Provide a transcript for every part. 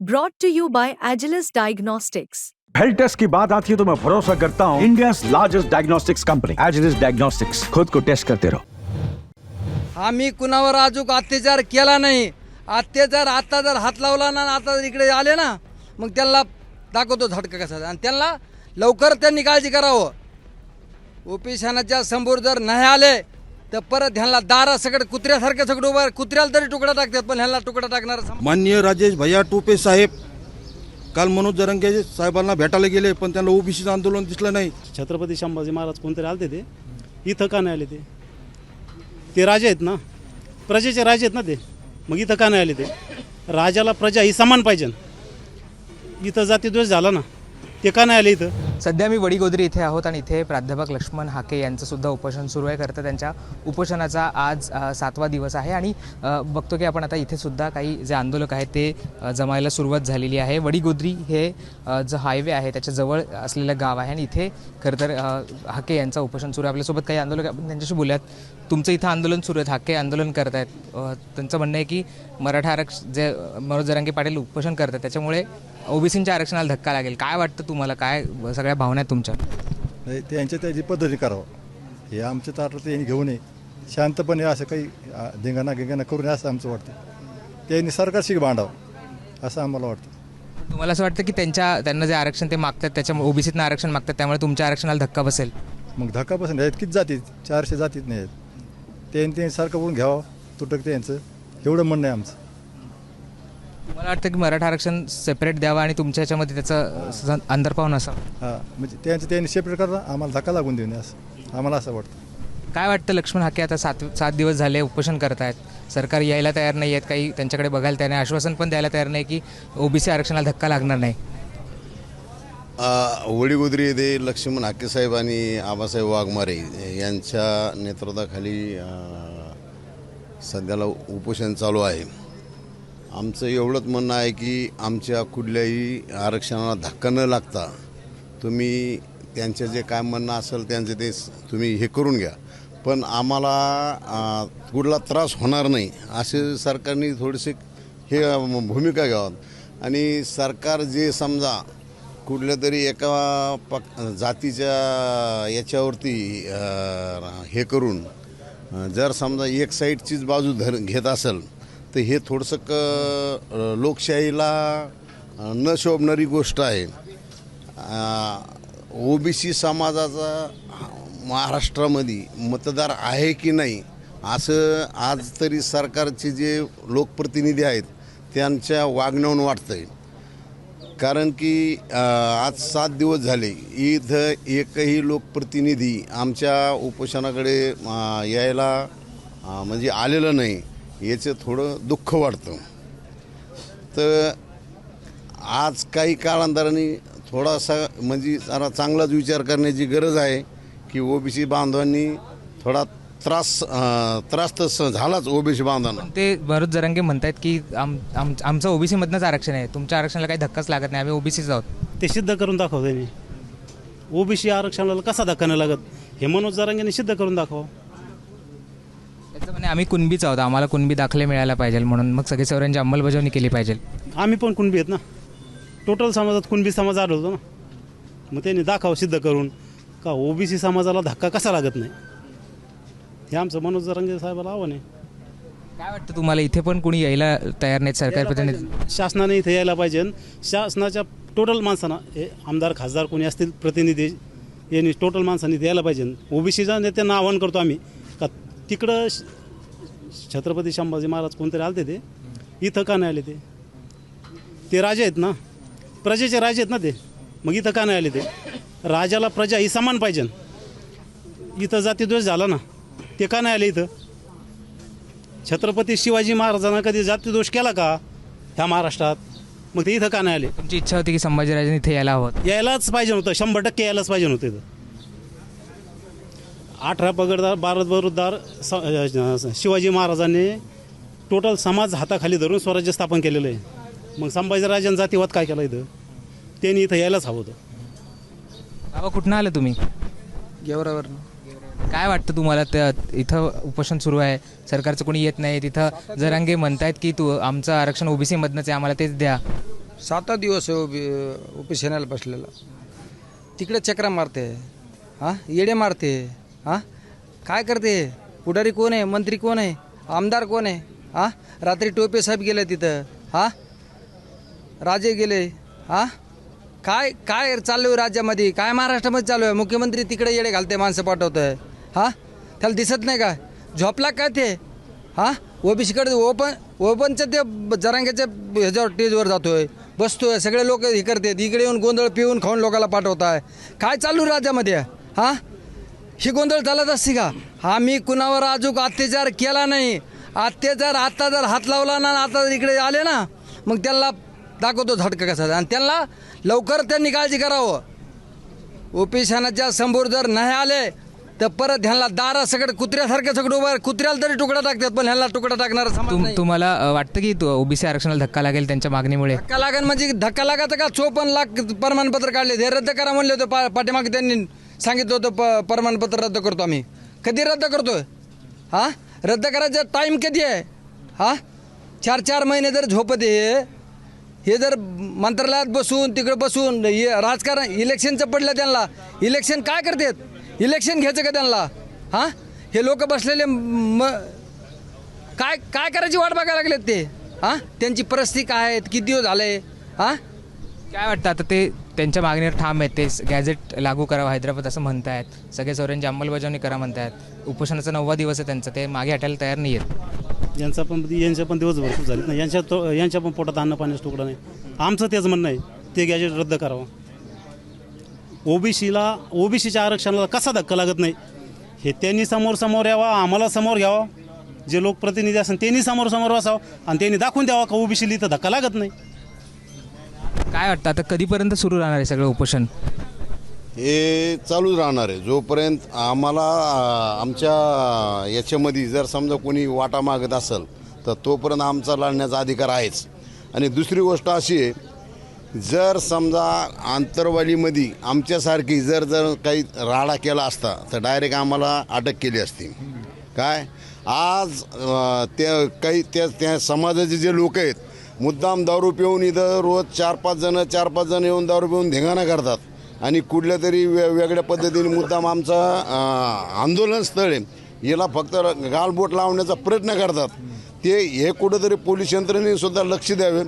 Brought to you by Agilus Diagnostics. Health test की बात आती है तो मैं भरोसा करता हूँ India largest diagnostics company Agilus diagnostics. खुद को टेस्ट करते रहो। आम्ही कुणावर अजून अत्याचार केला नाही। अत्याचार आता जर हात लावला ना, आता जर इकडे आले ना, मग त्यांना दाखवतो झटका कसा आणि त्यांना लवकर त्यांनी काळजी करावं। उपेशनाच्या समोर जर नाही आले तर परत ह्यांना दारा सगळं कुत्र्यासारखं सगळं उभं, कुत्र्याला तरी तुकडा टाकतात पण ह्यांना तुकडा टाकणार। माननीय राजेश भैया टोपे साहेब काल मनोज जरंगे साहेबांना भेटायला गेले पण त्यांना ओबीसीचं आंदोलन दिसलं नाही। छत्रपती संभाजी महाराज कोणतरी आलते ते इथं का नाही आले? ते राजे आहेत ना, प्रजेचे राजे आहेत ना ते, मग इथं का नाही आले? ते राजाला प्रजा ही समान पाहिजे। इथं जातीद्वेष झाला ना, ते का नाही आले इथं? सध्या मी वडीगोद्री इथे आहोत आणि इथे प्राध्यापक लक्ष्मण हाके यांचं सुद्धा उपोषण सुरू आहे। खरं तर त्यांच्या उपोषणाचा आज 7वा दिवस आहे आणि बघतो की आपण आता इथे सुद्धा काही जे आंदोलक आहेत ते जमायला सुरुवात झालेली आहे। वडीगोद्री हे जो हायवे आहे त्याच्या जवळ असलेलं गाव आहे आणि इथे खरं तर हाके यांचं उपोषण सुरू आहे। आपल्यासोबत काही आंदोलक आपण त्यांच्याशी बोलूयात। तुमचं इथं आंदोलन सुरू आहे, हाके आंदोलन करत आहेत, त्यांचं म्हणणं आहे की मराठा आरक्षण जे मनोज जरांगे पाटील उपोषण करतात त्याच्यामुळे ओबीसीच्या आरक्षणाला धक्का लागेल। काय वाटतं तुम्हाला? काय सगळ्या भावना आहेत तुमच्या? नाही, त्यांच्या त्याची पद्धती करावं, हे आमच्या ताटात त्यांनी घेऊ नये। शांतपणे असं काही धिंगाणा करू नये असं आमचं वाटतं। त्यांनी सरकारशी भांडावं असं आम्हाला वाटतं। तुम्हाला असं वाटतं की त्यांना जे आरक्षण ते मागतात त्याच्यामुळे ओबीसीतनं आरक्षण मागतात त्यामुळे तुमच्या आरक्षणाला धक्का बसेल? मग धक्का बसून आहेत किती जातीत? 400 जातीत नाही आहेत। त्यांनी सारखं बोलून घ्यावं, तुटक त्यांचं एवढं म्हणणं आहे आमचं। मला वाटतं की मराठा आरक्षण सेपरेट द्यावं आणि तुमच्या ह्याच्यामध्ये त्याचं अंतर्भाव नसावं। हां, म्हणजे त्यांनी सेपरेट करणं, आम्हाला धक्का लागून देऊ नये असं आम्हाला असं वाटतं। काय वाटतं लक्ष्मण हाके आता 7 दिवस झाले उपोषण करत आहेत, सरकार यायला तयार नाही आहेत, काही त्यांच्याकडे बघायला तयार नाही, आश्वासन पण द्यायला तयार नाही की ओबीसी आरक्षणाला धक्का लागणार नाही? वडीगोद्री येथे लक्ष्मण हाके साहेब आणि आबासाहेब वाघमारे यांच्या नेतृत्वाखाली सध्याला उपोषण चालू आहे। आमचं एवढंच म्हणणं आहे की आमच्या कुठल्याही आरक्षणाला धक्का न लागता तुम्ही त्यांचे जे काय म्हणणं असेल त्यांचे ते तुम्ही हे करून घ्या, पण आम्हाला कुठला त्रास होणार नाही असे सरकारने थोडेसे हे भूमिका घ्यावी। आणि सरकार जे समजा कुठल्या तरी एका जातीच्या याच्यावरती हे करून जर समजा एक साईडचीच बाजू घेत असेल तर हे थोडंसं लोकशाहीला न शोभणारी गोष्ट आहे। ओबीसी समाजाचा महाराष्ट्रामध्ये मतदार आहे की नाही असं आज तरी सरकारचे जे लोकप्रतिनिधी आहेत त्यांच्या वागण्यावरून वाटतंय। कारण की आज 7 दिवस झाले इथं एकही लोकप्रतिनिधी आमच्या उपोषणाकडे यायला म्हणजे आलेलं नाही, याचं थोडं दुःख वाटतं। तर आज काही कालांतराने थोडासा म्हणजे जरा चांगलाच विचार करण्याची गरज आहे की ओबीसी बांधवांनी थोडा त्रास तर झालाच ओबीसी बांधवांना। ते मनोज जरांगे म्हणतात की आमचं ओबीसीमधनंच आरक्षण आहे, तुमच्या आरक्षणाला काही धक्काच लागत नाही, आम्ही ओबीसीच आहोत। ते सिद्ध करून दाखव त्यांनी, ओबीसी आरक्षणाला कसा धक्का नाही लागत हे मनोज जरांगेने सिद्ध करून दाखव। त्याचं म्हणजे आम्ही कुणबीच आहोत, आम्हाला कुणबी दाखले मिळायला पाहिजे म्हणून मग सगळे सर्वांची अंमलबजावणी केली पाहिजे। आम्ही पण कुणबी आहेत ना, टोटल समाजात कुणबी समाज आढळतो ना, मग त्यांनी दाखव सिद्ध करून का ओबीसी समाजाला धक्का कसा लागत नाही, हे आमचं मनोज जरांगे साहेबाला आव्हान आहे। काय वाटतं तुम्हाला? इथे पण कोणी यायला तयार नाहीत सरकार प्रतिनिधी? शासनाने इथे यायला पाहिजे। शासनाच्या टोटल माणसांना हे आमदार खासदार कोणी असतील प्रतिनिधी यांनी टोटल माणसांनी इथे यायला पाहिजे। ओबीसीच्या नेत्यांना आवाहन करतो आम्ही का तिकडं छत्रपती संभाजी महाराज कोणतरी आलते ते इथं का नाही आले? ते राजे आहेत ना, प्रजेचे राजे आहेत ना ते, मग इथं का नाही आले? ते राजाला प्रजा ही समान पाहिजे। इथं जातीद्वेष झाला ना, ते का नाही आले इथं? छत्रपती शिवाजी महाराजांना कधी जातीद्वेष केला का ह्या महाराष्ट्रात? मग ते इथं का नाही आले? तुमची इच्छा होती की संभाजीराजांनी इथे यायला हवं? यायलाच पाहिजे होतं, 100% यायलाच पाहिजे होतं इथं। 18 पगडदार 12 बरुद्दार शिवाजी महाराजांनी टोटल समाज हाताखाली धरून स्वराज्य स्थापन केलेलं आहे। मग संभाजीराजांनी जातीवाद काय केला इथं? त्यांनी इथं यायलाच हवं होतं। बाबा कुठनं आलं तुम्ही? गेवरावरनं। काय वाटतं तुम्हाला? इथं उपोषण सुरू आहे, सरकारचं कोणी येत नाही, तिथं जरांगे म्हणतायत की आमचं आरक्षण ओबीसी मधनंच आहे, आम्हाला तेच द्या। 7 दिवस उपोषणाला बसलेला. तिकडे चक्रा मारते, हां येडे मारते, हां काय करते? पुढारी कोण आहे? मंत्री कोण आहे? आमदार कोण आहे? हां रात्री टोपे साहेब गेले तिथं, हां राजे गेले, हां काय काय चालू आहे राज्यामध्ये? काय महाराष्ट्रामध्ये चालू आहे? मुख्यमंत्री तिकडे येडे घालते, माणसं पाठवत आहे, हां त्याला दिसत नाही का? झोपला काय ते? हां ओबीसीकडे ओपनच्या ते जरांग्याच्या ह्याच्यावर टेजवर जातोय, बसतोय, सगळे लोक हे करतात, इकडे येऊन गोंधळ पिऊन खाऊन लोकांना पाठवत आहे. काय चालू राज्यामध्ये? हां ही गोंधळ चालत असते का? हा मी कुणावर अजून अत्याचार केला नाही. अत्याचार आता जर हात लावला ना, आता जर इकडे आले ना, मग त्यांना दाखवतो झटका कसा, आणि त्यांना लवकर त्यांनी काळजी करावं. ओपिशानाच्या समोर जर नाही आले तर परत ह्यांना दारा सगळं कुत्र्यासारखं सगळं उभं, कुत्र्याला तरी तुकडा टाकतात, पण ह्यांना तुकडा टाकणार समाज नाही. तुम्हाला वाटतं की ओबीसी आरक्षणाला धक्का लागेल त्यांच्या मागणीमुळे? धक्का लागेल म्हणजे धक्का लागायचं का? 54 लाख प्रमाणपत्र काढले, हे रद्द करा म्हणले होते. पाठीमागे त्यांनी सांगितलं होतं प्रमाणपत्र रद्द करतो आम्ही. कधी रद्द करतोय? हां रद्द करायचा टाईम कधी आहे? हां 4 महिने जर झोपते, हे जर मंत्रालयात बसून तिकडे बसून राजकारण इलेक्शनचं पडलं त्यांना, इलेक्शन काय करतात? इलेक्शन घ्यायचं का त्यांना? हां हे लोक बसलेले काय काय करायची वाट बघायला लागलेत ते? हां त्यांची परिस्थिती काय आहे? किती दिवस झाले? हां काय वाटतं आता ते त्यांच्या मागणीवर ठाम आहेत, ते गॅझेट लागू करावं हैदराबाद असं म्हणतायत, सगळे चौऱ्यांची अंमलबजावणी करा म्हणतायत, उपोषणाचा 9वा दिवस आहे त्यांचा, ते मागे हटायला तयार नाही आहेत. यांचा पण दिवस भरपूर झाले ना, यांच्या पण पोटात अन्न पाण्याचा तुकडा नाही. आमचं तेच म्हणणं आहे, ते गॅजेट रद्द करावं. ओबीसीच्या आरक्षणाला कसा धक्का लागत नाही हे त्यांनी समोर यावा, आम्हाला समोर घ्यावा, जे लोकप्रतिनिधी असेल त्यांनी समोर बसावं आणि त्यांनी दाखवून द्यावा का ओबीसीला इथं धक्का लागत नाही. काय वाटतं आता कधीपर्यंत सुरू राहणार आहे सगळं उपोषण? हे चालूच राहणार आहे जोपर्यंत आम्हाला आमच्या याच्यामध्ये जर समजा कोणी वाटा मागत असेल तर तोपर्यंत आमचा लढण्याचा अधिकार आहेच. आणि दुसरी गोष्ट अशी आहे, जर समजा आंतरवालीमध्ये आमच्यासारखी जर काही राडा केला असता तर डायरेक्ट आम्हाला अटक केली असती. काय आज त्या समाजाचे जे लोक आहेत मुद्दाम दारू पिऊन इथं रोज 4-5 जण येऊन दारू पिऊन धिंगाणा करतात आणि कुठल्या तरी वेगळ्या पद्धतीने मुद्दाम आमचा आंदोलन स्थळ आहे याला फक्त गालबोट लावण्याचा प्रयत्न करतात. हे कुठंतरी पोलीस यंत्रणेने सुद्धा लक्ष द्यावे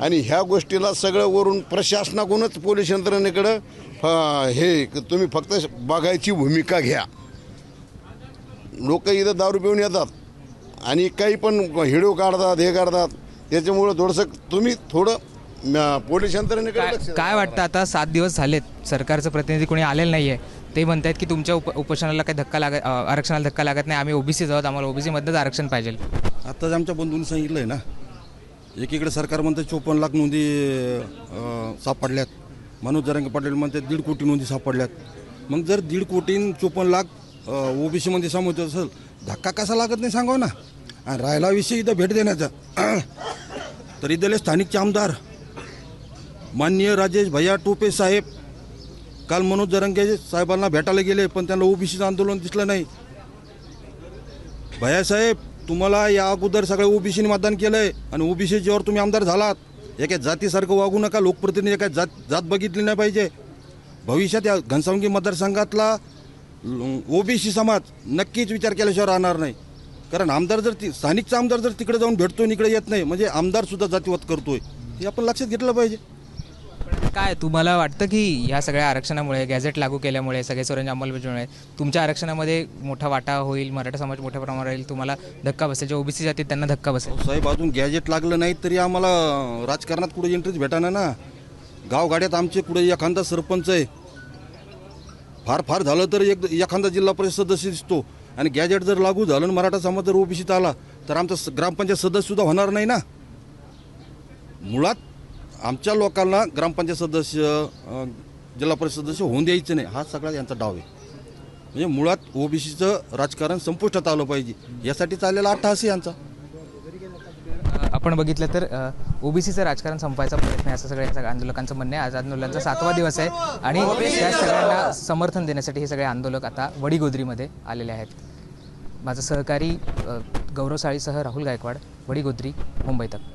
आणि ह्या गोष्टीला सगळं वरून प्रशासनाकडूनच पोलीस यंत्रणेकडं हे तुम्ही फक्त बघायची भूमिका घ्या. लोक इथं दारू पिऊन येतात आणि काही पण व्हिडिओ काढतात, हे करतात, त्याच्यामुळं थोडंसं तुम्ही पोलीस यंत्रणेकडे काय वाटतं आता 7 दिवस झालेत, सरकारचं प्रतिनिधी कोणी आलेलं नाही आहे, ते म्हणत आहेत की तुमच्या उपोषणाला काही आरक्षणाला धक्का लागत नाही, आम्ही ओबीसी आहोत, आम्हाला ओबीसीमध्येच आरक्षण पाहिजे. आत्ताच आमच्या बंधूंनी सांगितलं आहे ना, एकीकडे सरकार म्हणते 54 लाख नोंदी सापडल्यात, मनोज जरांगे पाटील म्हणते 1.5 कोटी नोंदी सापडल्यात. मग जर 1.5 कोटी 54 लाख ओबीसीमध्ये सामावत असेल, धक्का कसा लागत नाही सांगावं ना. आणि राहिला विषय इथं भेट देण्याचा, तर इथले स्थानिकचे आमदार माननीय राजेश भैया टोपे साहेब काल मनोज जरांगे साहेबांना भेटायला गेले, पण त्यांना ओबीसीचं आंदोलन दिसलं नाही. भैयासाहेब, तुम्हाला या अगोदर सगळ्या ओबीसीने मतदान केलं आहे आणि ओबीसीच्यावर तुम्ही आमदार झालात. एका जातीसारखं वागू नका, लोकप्रतिनिधी एका जात बघितली नाही पाहिजे. भविष्यात या घनसावंगी मतदारसंघातला ओबीसी समाज नक्कीच विचार केल्याशिवाय राहणार नाही. कारण आमदार जर स्थानिकचा आमदार जर तिकडे जाऊन भेटतोय आणि इकडे येत नाही म्हणजे आमदारसुद्धा जातीवाद करतोय, हे आपण लक्षात घेतलं पाहिजे. काय तुम्हाला वाटतं की ह्या सगळ्या आरक्षणामुळे, गॅझेट लागू केल्यामुळे, सगळे चौऱ्यांची अंमलबजावणी, तुमच्या आरक्षणामध्ये मोठा वाटा होईल, मराठा समाज मोठ्या प्रमाणावर राहील, तुम्हाला धक्का बसेल, जे ओबीसी जातील त्यांना धक्का बसेल? साहेब, अजून गॅजेट लागलं नाही तरी आम्हाला राजकारणात कुठे एंट्रीच भेटाना ना. गावगाड्यात आमचे कुठे एखादा सरपंच आहे, फार झालं तर एखादा जिल्हा परिषद सदस्य दिसतो. आणि गॅजेट जर लागू झालं आणि मराठा समाज जर ओबीसीत आला तर आमचा ग्रामपंचायत सदस्यसुद्धा होणार नाही ना. मुळात आमच्या लोकांना ग्रामपंचायत सदस्य, जिल्हा परिषद सदस्य होऊन द्यायचं नाही, हा सगळा यांचा डाव आहे. म्हणजे मुळात ओबीसीचं राजकारण संपुष्टात आलं पाहिजे, यासाठी चाललेला अट्टहास आहे यांचा. आपण बघितलं तर ओबीसीचं राजकारण संपवायचा प्रयत्न आहे असं सगळ्या आंदोलकांचं म्हणणं आहे. आज आंदोलनाचा 7वा दिवस आहे आणि त्या सगळ्यांना समर्थन देण्यासाठी हे सगळे आंदोलक आता वडीगोद्रीमध्ये आलेले आहेत. माझा सहकारी गौरव साळीसह राहुल गायकवाड, वडीगोद्री, मुंबई तक.